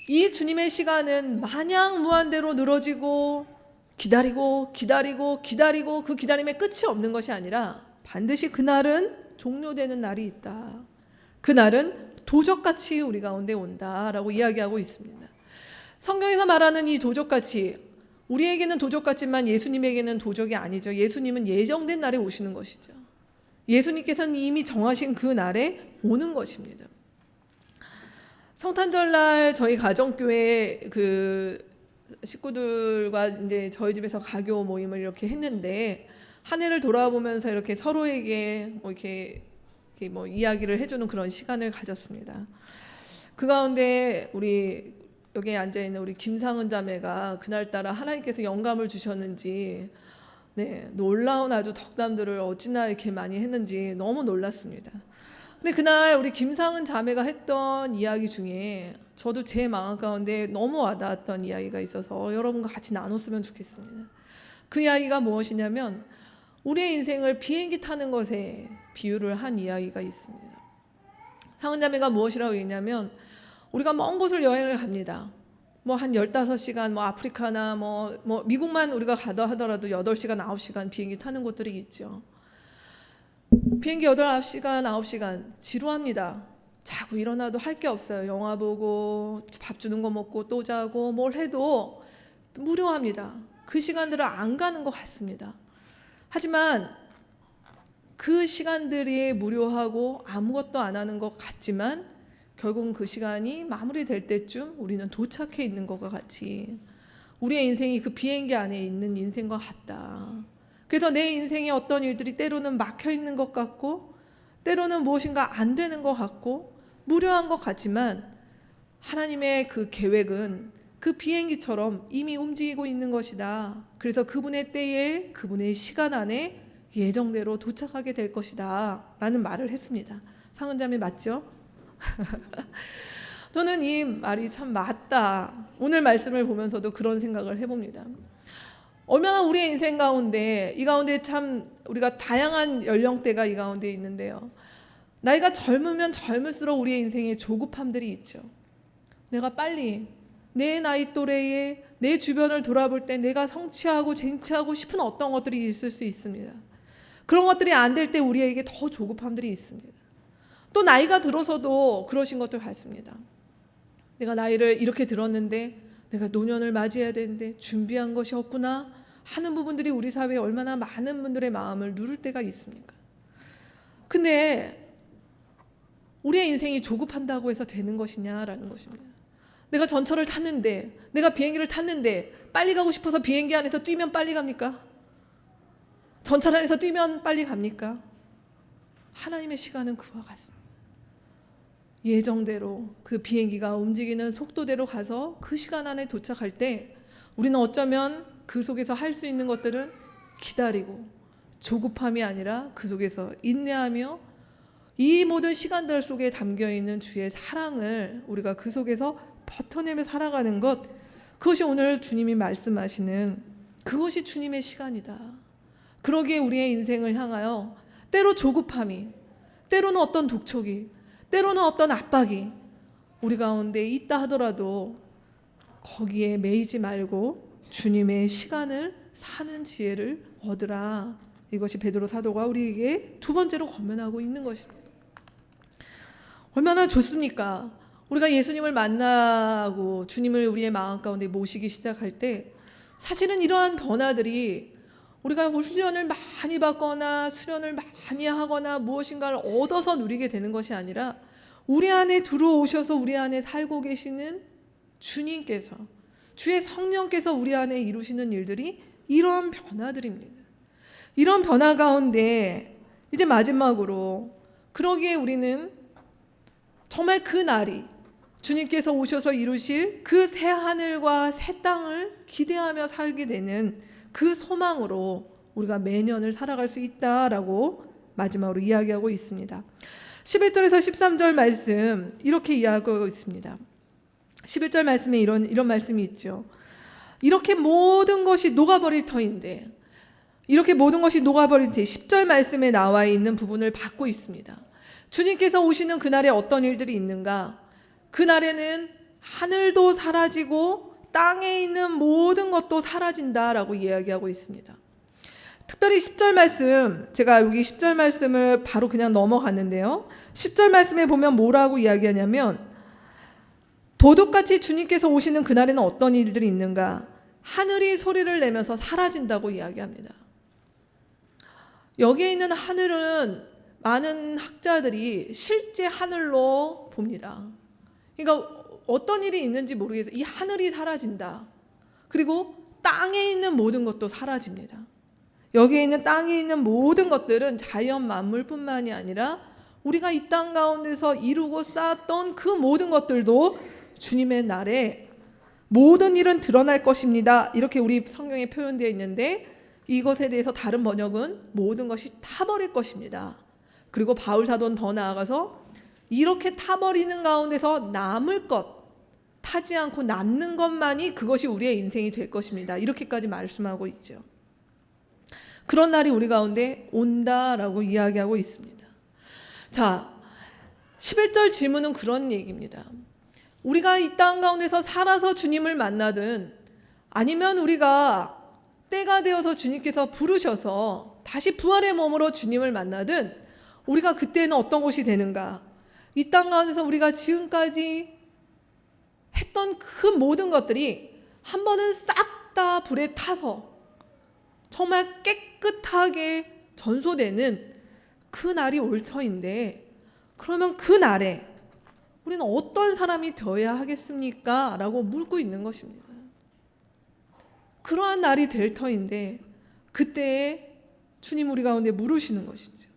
이 주님의 시간은 마냥 무한대로 늘어지고 기다리고 그 기다림의 끝이 없는 것이 아니라 반드시 그날은 종료되는 날이 있다. 그날은 도적같이 우리 가운데 온다라고 이야기하고 있습니다. 성경에서 말하는 이 도적같이, 우리에게는 도적 같지만 예수님에게는 도적이 아니죠. 예수님은 예정된 날에 오시는 것이죠. 예수님께서는 이미 정하신 그 날에 오는 것입니다. 성탄절날 저희 가정교회 그 식구들과 이제 저희 집에서 가교 모임을 이렇게 했는데, 한 해를 돌아보면서 이렇게 서로에게 뭐 이렇게 뭐 이야기를 해주는 그런 시간을 가졌습니다. 그 가운데 우리 여기에 앉아 있는 우리 김상은 자매가 그날따라 하나님께서 영감을 주셨는지 놀라운 아주 덕담들을 어찌나 이렇게 많이 했는지 너무 놀랐습니다. 근데 그날 우리 김상은 자매가 했던 이야기 중에 저도 제 마음 가운데 너무 와닿았던 이야기가 있어서 여러분과 같이 나눴으면 좋겠습니다. 그 이야기가 무엇이냐면, 우리의 인생을 비행기 타는 것에 비유를 한 이야기가 있습니다. 상은 자매가 무엇이라고 했냐면, 우리가 먼 곳을 여행을 갑니다. 뭐 한 15시간 뭐 아프리카나 뭐 미국만 우리가 가다 하더라도 8시간 9시간 비행기 타는 곳들이 있죠. 비행기 9시간 9시간 지루합니다. 자고 일어나도 할 게 없어요. 영화 보고 밥 주는 거 먹고 또 자고 뭘 해도 무료합니다. 그 시간들을 안 가는 것 같습니다. 하지만 그 시간들이 무료하고 아무것도 안 하는 것 같지만, 결국은 그 시간이 마무리될 때쯤 우리는 도착해 있는 것과 같이 우리의 인생이 그 비행기 안에 있는 인생과 같다. 그래서 내 인생에 어떤 일들이 때로는 막혀 있는 것 같고, 때로는 무엇인가 안 되는 것 같고 무료한 것 같지만, 하나님의 그 계획은 그 비행기처럼 이미 움직이고 있는 것이다. 그래서 그분의 때에 그분의 시간 안에 예정대로 도착하게 될 것이다 라는 말을 했습니다. 상은자매 맞죠? 저는 이 말이 참 맞다. 오늘 말씀을 보면서도 그런 생각을 해봅니다. 얼마나 우리의 인생 가운데, 이 가운데 참 우리가 다양한 연령대가 이 가운데 있는데요, 나이가 젊으면 젊을수록 우리의 인생에 조급함들이 있죠. 내가 빨리 내 나이 또래에 내 주변을 돌아볼 때 내가 성취하고 쟁취하고 싶은 어떤 것들이 있을 수 있습니다. 그런 것들이 안 될 때 우리에게 더 조급함들이 있습니다. 또 나이가 들어서도 그러신 것들 같습니다. 내가 나이를 이렇게 들었는데 내가 노년을 맞이해야 되는데 준비한 것이 없구나 하는 부분들이 우리 사회에 얼마나 많은 분들의 마음을 누를 때가 있습니까? 근데 우리의 인생이 조급한다고 해서 되는 것이냐라는 것입니다. 내가 전철을 탔는데, 내가 비행기를 탔는데 빨리 가고 싶어서 비행기 안에서 뛰면 빨리 갑니까? 전철 안에서 뛰면 빨리 갑니까? 하나님의 시간은 그와 같습니다. 예정대로 그 비행기가 움직이는 속도대로 가서 그 시간 안에 도착할 때, 우리는 어쩌면 그 속에서 할 수 있는 것들은 기다리고 조급함이 아니라 그 속에서 인내하며 이 모든 시간들 속에 담겨있는 주의 사랑을 우리가 그 속에서 버텨내며 살아가는 것, 그것이 오늘 주님이 말씀하시는 그것이 주님의 시간이다. 그러기에 우리의 인생을 향하여 때로 조급함이, 때로는 어떤 독촉이, 때로는 어떤 압박이 우리 가운데 있다 하더라도 거기에 매이지 말고 주님의 시간을 사는 지혜를 얻으라. 이것이 베드로 사도가 우리에게 두 번째로 권면하고 있는 것입니다. 얼마나 좋습니까? 우리가 예수님을 만나고 주님을 우리의 마음 가운데 모시기 시작할 때, 사실은 이러한 변화들이 우리가 훈련을 많이 받거나 수련을 많이 하거나 무엇인가를 얻어서 누리게 되는 것이 아니라, 우리 안에 들어오셔서 우리 안에 살고 계시는 주님께서, 주의 성령께서 우리 안에 이루시는 일들이 이러한 변화들입니다. 이런 변화 가운데 이제 마지막으로, 그러기에 우리는 정말 그 날이 주님께서 오셔서 이루실 그 새 하늘과 새 땅을 기대하며 살게 되는 그 소망으로 우리가 매년을 살아갈 수 있다라고 마지막으로 이야기하고 있습니다. 11절에서 13절 말씀 이렇게 이야기하고 있습니다. 11절 말씀에 이런 말씀이 있죠. 이렇게 모든 것이 녹아버릴 터인데, 이렇게 모든 것이 녹아버릴 때 10절 말씀에 나와 있는 부분을 받고 있습니다. 주님께서 오시는 그날에 어떤 일들이 있는가? 그날에는 하늘도 사라지고 땅에 있는 모든 것도 사라진다라고 이야기하고 있습니다. 특별히 10절 말씀, 제가 여기 10절 말씀을 바로 그냥 넘어갔는데요, 10절 말씀에 보면 뭐라고 이야기하냐면, 도둑같이 주님께서 오시는 그날에는 어떤 일들이 있는가? 하늘이 소리를 내면서 사라진다고 이야기합니다. 여기에 있는 하늘은 많은 학자들이 실제 하늘로 봅니다. 그러니까 어떤 일이 있는지 모르겠어요. 이 하늘이 사라진다. 그리고 땅에 있는 모든 것도 사라집니다. 여기에 있는 땅에 있는 모든 것들은 자연 만물뿐만이 아니라 우리가 이 땅 가운데서 이루고 쌓았던 그 모든 것들도 주님의 날에 모든 일은 드러날 것입니다. 이렇게 우리 성경에 표현되어 있는데 이것에 대해서 다른 번역은 모든 것이 타버릴 것입니다. 그리고 바울 사도는 더 나아가서 이렇게 타버리는 가운데서 남을 것, 타지 않고 남는 것만이 그것이 우리의 인생이 될 것입니다. 이렇게까지 말씀하고 있죠. 그런 날이 우리 가운데 온다라고 이야기하고 있습니다. 자, 11절 질문은 그런 얘기입니다. 우리가 이 땅 가운데서 살아서 주님을 만나든 아니면 우리가 때가 되어서 주님께서 부르셔서 다시 부활의 몸으로 주님을 만나든 우리가 그때는 어떤 것이 되는가? 이 땅 가운데서 우리가 지금까지 했던 그 모든 것들이 한 번은 싹 다 불에 타서 정말 깨끗하게 전소되는 그 날이 올 터인데 그러면 그 날에 우리는 어떤 사람이 되어야 하겠습니까? 라고 묻고 있는 것입니다. 그러한 날이 될 터인데 그때에 주님 우리 가운데 물으시는 것이죠.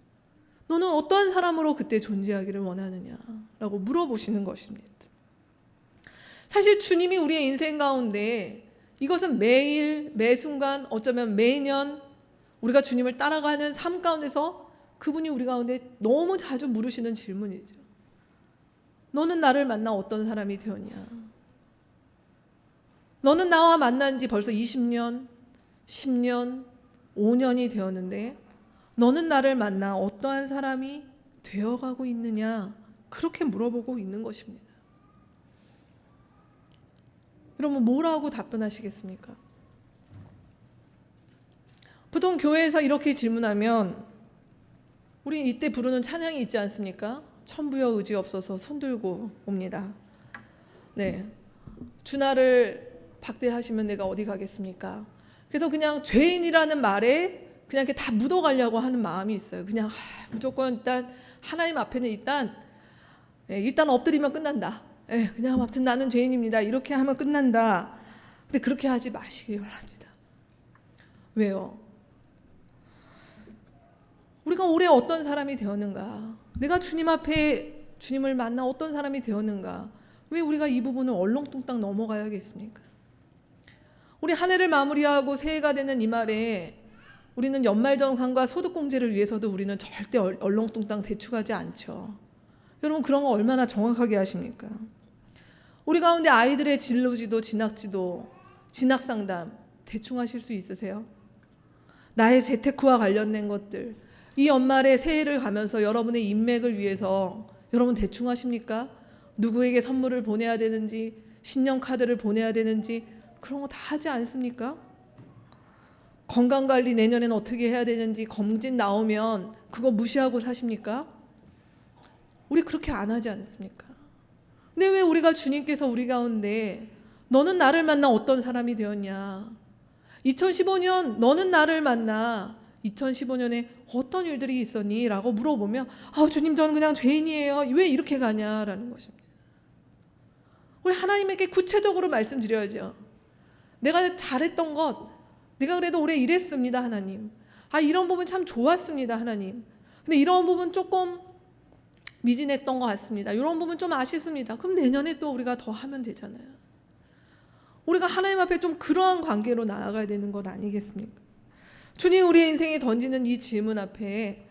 너는 어떤 사람으로 그때 존재하기를 원하느냐? 라고 물어보시는 것입니다. 사실 주님이 우리의 인생 가운데 이것은 매일 매순간 어쩌면 매년 우리가 주님을 따라가는 삶 가운데서 그분이 우리 가운데 너무 자주 물으시는 질문이죠. 너는 나를 만나 어떤 사람이 되었냐? 너는 나와 만난 지 벌써 20년, 10년, 5년이 되었는데 너는 나를 만나 어떠한 사람이 되어가고 있느냐? 그렇게 물어보고 있는 것입니다. 여러분 뭐라고 답변하시겠습니까? 보통 교회에서 이렇게 질문하면 우리 이때 부르는 찬양이 있지 않습니까? 천부여 의지 없어서 손들고 옵니다. 네, 주나를 박대하시면 내가 어디 가겠습니까? 그래서 그냥 죄인이라는 말에 그냥 이렇게 다 묻어가려고 하는 마음이 있어요. 그냥 무조건 일단 하나님 앞에는 일단 엎드리면 끝난다. 그냥 아무튼 나는 죄인입니다. 이렇게 하면 끝난다. 근데 그렇게 하지 마시기 바랍니다. 왜요? 우리가 올해 어떤 사람이 되었는가? 내가 주님 앞에 주님을 만나 어떤 사람이 되었는가? 왜 우리가 이 부분을 얼렁뚱땅 넘어가야겠습니까? 우리 한 해를 마무리하고 새해가 되는 이 말에 우리는 연말정산과 소득공제를 위해서도 우리는 절대 얼렁뚱땅 대충하지 않죠. 여러분 그런 거 얼마나 정확하게 하십니까? 우리 가운데 아이들의 진로지도 진학지도 진학상담 대충 하실 수 있으세요? 나의 재테크와 관련된 것들 이 연말에 새해를 가면서 여러분의 인맥을 위해서 여러분 대충 하십니까? 누구에게 선물을 보내야 되는지 신용카드를 보내야 되는지 그런 거 다 하지 않습니까? 건강관리 내년에는 어떻게 해야 되는지 검진 나오면 그거 무시하고 사십니까? 우리 그렇게 안 하지 않습니까? 근데 왜 우리가 주님께서 우리 가운데 너는 나를 만나 어떤 사람이 되었냐? 2015년 너는 나를 만나 2015년에 어떤 일들이 있었니? 라고 물어보면 주님 저는 그냥 죄인이에요. 왜 이렇게 가냐라는 것입니다. 우리 하나님에게 구체적으로 말씀드려야죠. 내가 잘했던 것 내가 그래도 올해 이랬습니다 하나님. 이런 부분 참 좋았습니다 하나님. 근데 이런 부분 조금 미진했던 것 같습니다. 이런 부분 좀 아쉽습니다. 그럼 내년에 또 우리가 더 하면 되잖아요. 우리가 하나님 앞에 좀 그러한 관계로 나아가야 되는 것 아니겠습니까? 주님 우리의 인생에 던지는 이 질문 앞에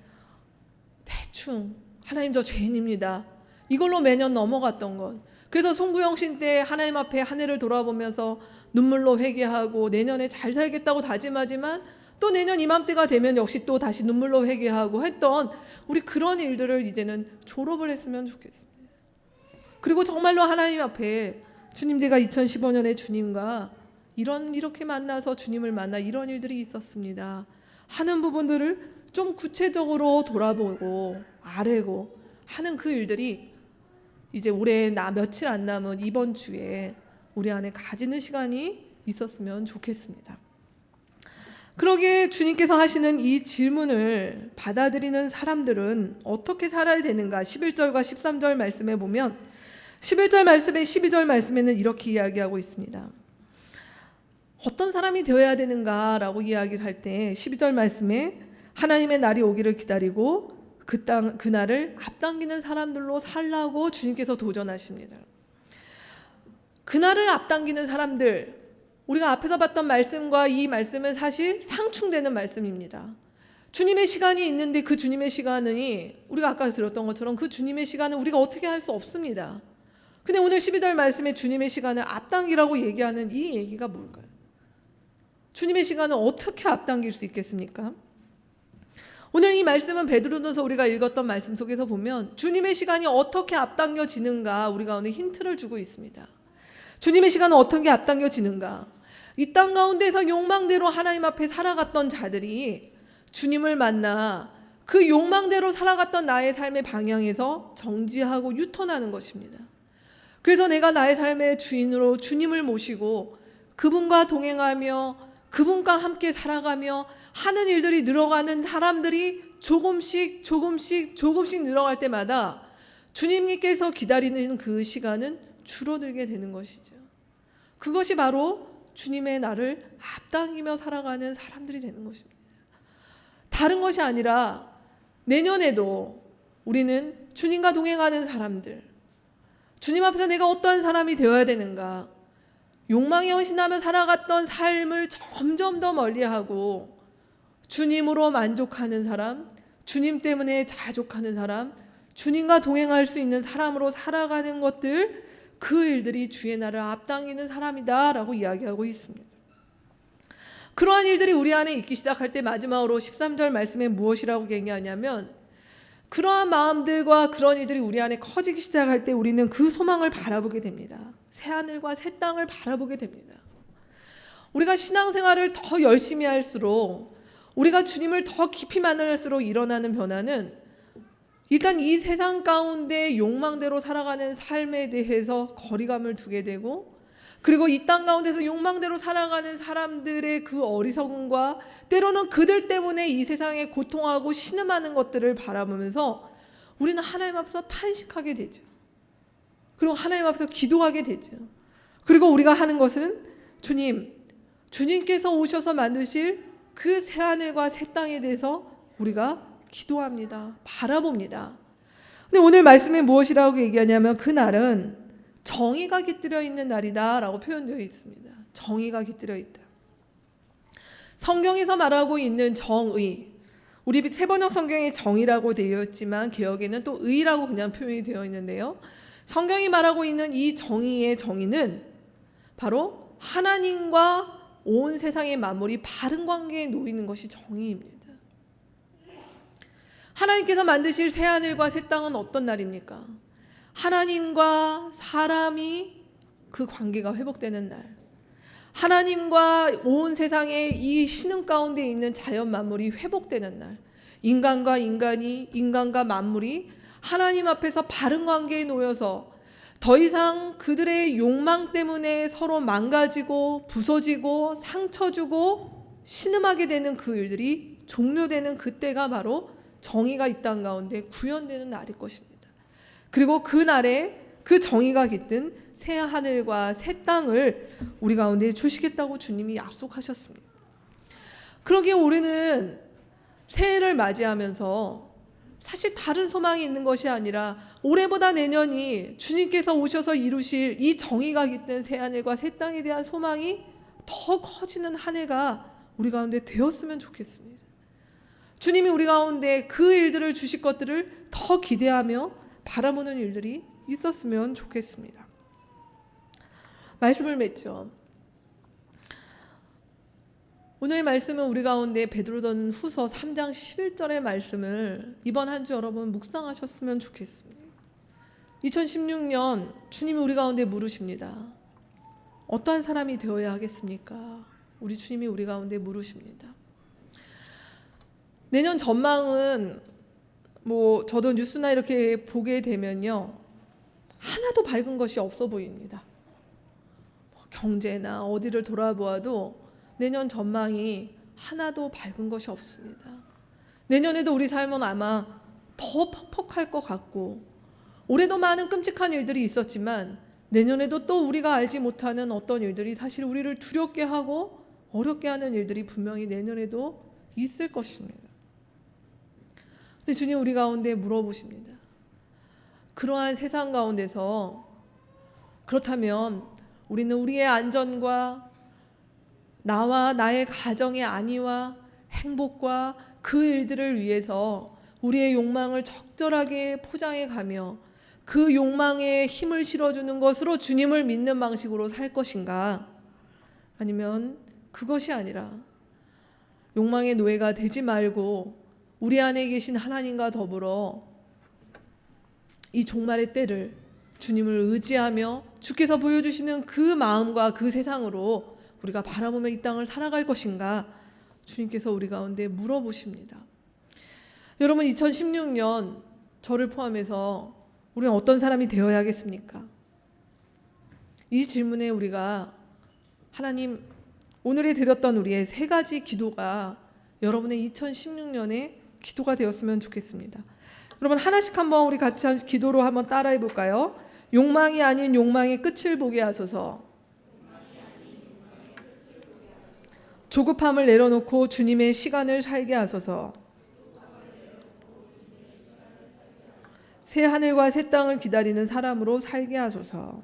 대충 하나님 저 죄인입니다. 이걸로 매년 넘어갔던 것. 그래서 송구영신 때 하나님 앞에 한 해를 돌아보면서 눈물로 회개하고 내년에 잘 살겠다고 다짐하지만 또 내년 이맘때가 되면 역시 또 다시 눈물로 회개하고 했던 우리 그런 일들을 이제는 졸업을 했으면 좋겠습니다. 그리고 정말로 하나님 앞에 주님 내가 2015년에 주님과 이렇게 만나서 주님을 만나 이런 일들이 있었습니다 하는 부분들을 좀 구체적으로 돌아보고 아뢰고 하는 그 일들이 이제 올해 며칠 안 남은 이번 주에 우리 안에 가지는 시간이 있었으면 좋겠습니다. 그러기에 주님께서 하시는 이 질문을 받아들이는 사람들은 어떻게 살아야 되는가? 11절과 13절 말씀에 보면 11절 말씀에 12절 말씀에는 이렇게 이야기하고 있습니다. 어떤 사람이 되어야 되는가라고 이야기를 할 때 12절 말씀에 하나님의 날이 오기를 기다리고 그 날을 앞당기는 사람들로 살라고 주님께서 도전하십니다. 그날을 앞당기는 사람들, 우리가 앞에서 봤던 말씀과 이 말씀은 사실 상충되는 말씀입니다. 주님의 시간이 있는데 그 주님의 시간이 우리가 아까 들었던 것처럼 그 주님의 시간은 우리가 어떻게 할 수 없습니다. 근데 오늘 12절 말씀에 주님의 시간을 앞당기라고 얘기하는 이 얘기가 뭘까요? 주님의 시간을 어떻게 앞당길 수 있겠습니까? 오늘 이 말씀은 베드로전서 우리가 읽었던 말씀 속에서 보면 주님의 시간이 어떻게 앞당겨지는가 우리가 오늘 힌트를 주고 있습니다. 주님의 시간은 어떻게 앞당겨지는가? 이 땅 가운데서 욕망대로 하나님 앞에 살아갔던 자들이 주님을 만나 그 욕망대로 살아갔던 나의 삶의 방향에서 정지하고 유턴하는 것입니다. 그래서 내가 나의 삶의 주인으로 주님을 모시고 그분과 동행하며 그분과 함께 살아가며 하는 일들이 늘어가는 사람들이 조금씩 늘어갈 때마다 주님께서 기다리는 그 시간은 줄어들게 되는 것이죠. 그것이 바로 주님의 날을 앞당기며 살아가는 사람들이 되는 것입니다. 다른 것이 아니라 내년에도 우리는 주님과 동행하는 사람들, 주님 앞에서 내가 어떠한 사람이 되어야 되는가, 욕망에 헌신하며 살아갔던 삶을 점점 더 멀리하고 주님으로 만족하는 사람, 주님 때문에 자족하는 사람, 주님과 동행할 수 있는 사람으로 살아가는 것들, 그 일들이 주의 날을 앞당기는 사람이다 라고 이야기하고 있습니다. 그러한 일들이 우리 안에 있기 시작할 때 마지막으로 13절 말씀에 무엇이라고 얘기하냐면 그러한 마음들과 그런 일들이 우리 안에 커지기 시작할 때 우리는 그 소망을 바라보게 됩니다. 새하늘과 새 땅을 바라보게 됩니다. 우리가 신앙생활을 더 열심히 할수록, 우리가 주님을 더 깊이 만날수록 일어나는 변화는 일단 이 세상 가운데 욕망대로 살아가는 삶에 대해서 거리감을 두게 되고, 그리고 이 땅 가운데서 욕망대로 살아가는 사람들의 그 어리석음과 때로는 그들 때문에 이 세상에 고통하고 신음하는 것들을 바라보면서 우리는 하나님 앞에서 탄식하게 되죠. 그리고 하나님 앞에서 기도하게 되죠. 그리고 우리가 하는 것은 주님께서 오셔서 만드실 그 새하늘과 새 땅에 대해서 우리가 기도합니다. 바라봅니다. 근데 오늘 말씀에 무엇이라고 얘기하냐면 그날은 정의가 깃들여 있는 날이다 라고 표현되어 있습니다. 정의가 깃들여 있다. 성경에서 말하고 있는 정의, 우리 세번역 성경에 정의라고 되어 있지만 개역에는 또 의라고 그냥 표현이 되어 있는데요, 성경이 말하고 있는 이 정의의 정의는 바로 하나님과 온 세상의 만물이 바른 관계에 놓이는 것이 정의입니다. 하나님께서 만드실 새하늘과 새 땅은 어떤 날입니까? 하나님과 사람이 그 관계가 회복되는 날, 하나님과 온 세상의 이 신음 가운데 있는 자연 만물이 회복되는 날, 인간과 인간이, 인간과 만물이 하나님 앞에서 바른 관계에 놓여서 더 이상 그들의 욕망 때문에 서로 망가지고 부서지고 상처 주고 신음하게 되는 그 일들이 종료되는 그때가 바로 정의가 이 땅 가운데 구현되는 날일 것입니다. 그리고 그 날에 그 정의가 깃든 새 하늘과 새 땅을 우리 가운데 주시겠다고 주님이 약속하셨습니다. 그러기에 우리는 새해를 맞이하면서 사실 다른 소망이 있는 것이 아니라 올해보다 내년이 주님께서 오셔서 이루실 이 정의가 깃든 새 하늘과 새 땅에 대한 소망이 더 커지는 한 해가 우리 가운데 되었으면 좋겠습니다. 주님이 우리 가운데 그 일들을 주실 것들을 더 기대하며 바라보는 일들이 있었으면 좋겠습니다. 말씀을 맺죠. 오늘 말씀은 우리 가운데 베드로전후서 3장 11절의 말씀을 이번 한 주 여러분 묵상하셨으면 좋겠습니다. 2016년 주님이 우리 가운데 물으십니다. 어떠한 사람이 되어야 하겠습니까? 우리 주님이 우리 가운데 물으십니다. 내년 전망은 저도 뉴스나 이렇게 보게 되면요, 하나도 밝은 것이 없어 보입니다. 경제나 어디를 돌아보아도 내년 전망이 하나도 밝은 것이 없습니다. 내년에도 우리 삶은 아마 더 퍽퍽할 것 같고, 올해도 많은 끔찍한 일들이 있었지만 내년에도 또 우리가 알지 못하는 어떤 일들이 사실 우리를 두렵게 하고 어렵게 하는 일들이 분명히 내년에도 있을 것입니다. 근데 주님 우리 가운데 물어보십니다. 그러한 세상 가운데서 그렇다면 우리는 우리의 안전과 나와 나의 가정의 안위와 행복과 그 일들을 위해서 우리의 욕망을 적절하게 포장해 가며 그 욕망에 힘을 실어주는 것으로 주님을 믿는 방식으로 살 것인가? 아니면 그것이 아니라 욕망의 노예가 되지 말고 우리 안에 계신 하나님과 더불어 이 종말의 때를 주님을 의지하며 주께서 보여주시는 그 마음과 그 세상으로 우리가 바라보며 이 땅을 살아갈 것인가? 주님께서 우리 가운데 물어보십니다. 여러분, 2016년 저를 포함해서 우리는 어떤 사람이 되어야겠습니까? 이 질문에 우리가 하나님, 오늘에 드렸던 우리의 세 가지 기도가 여러분의 2016년의 기도가 되었으면 좋겠습니다. 여러분, 하나씩 한번 우리 같이 기도로 한번 따라해 볼까요? 욕망이 아닌 욕망의 끝을 보게 하소서. 조급함을 내려놓고 주님의 시간을 살게 하소서. 새 하늘과 새 땅을 기다리는 사람으로 살게 하소서.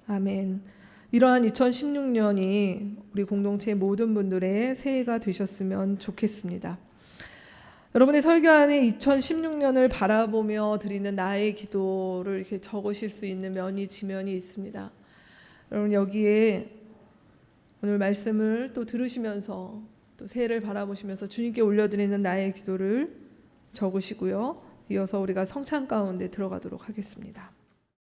아멘. 이러한 2016년이 우리 공동체 모든 분들의 새해가 되셨으면 좋겠습니다. 여러분의 설교 안에 2016년을 바라보며 드리는 나의 기도를 이렇게 적으실 수 있는 지면이 있습니다. 여러분, 여기에 오늘 말씀을 또 들으시면서 또 새해를 바라보시면서 주님께 올려드리는 나의 기도를 적으시고요. 이어서 우리가 성찬 가운데 들어가도록 하겠습니다.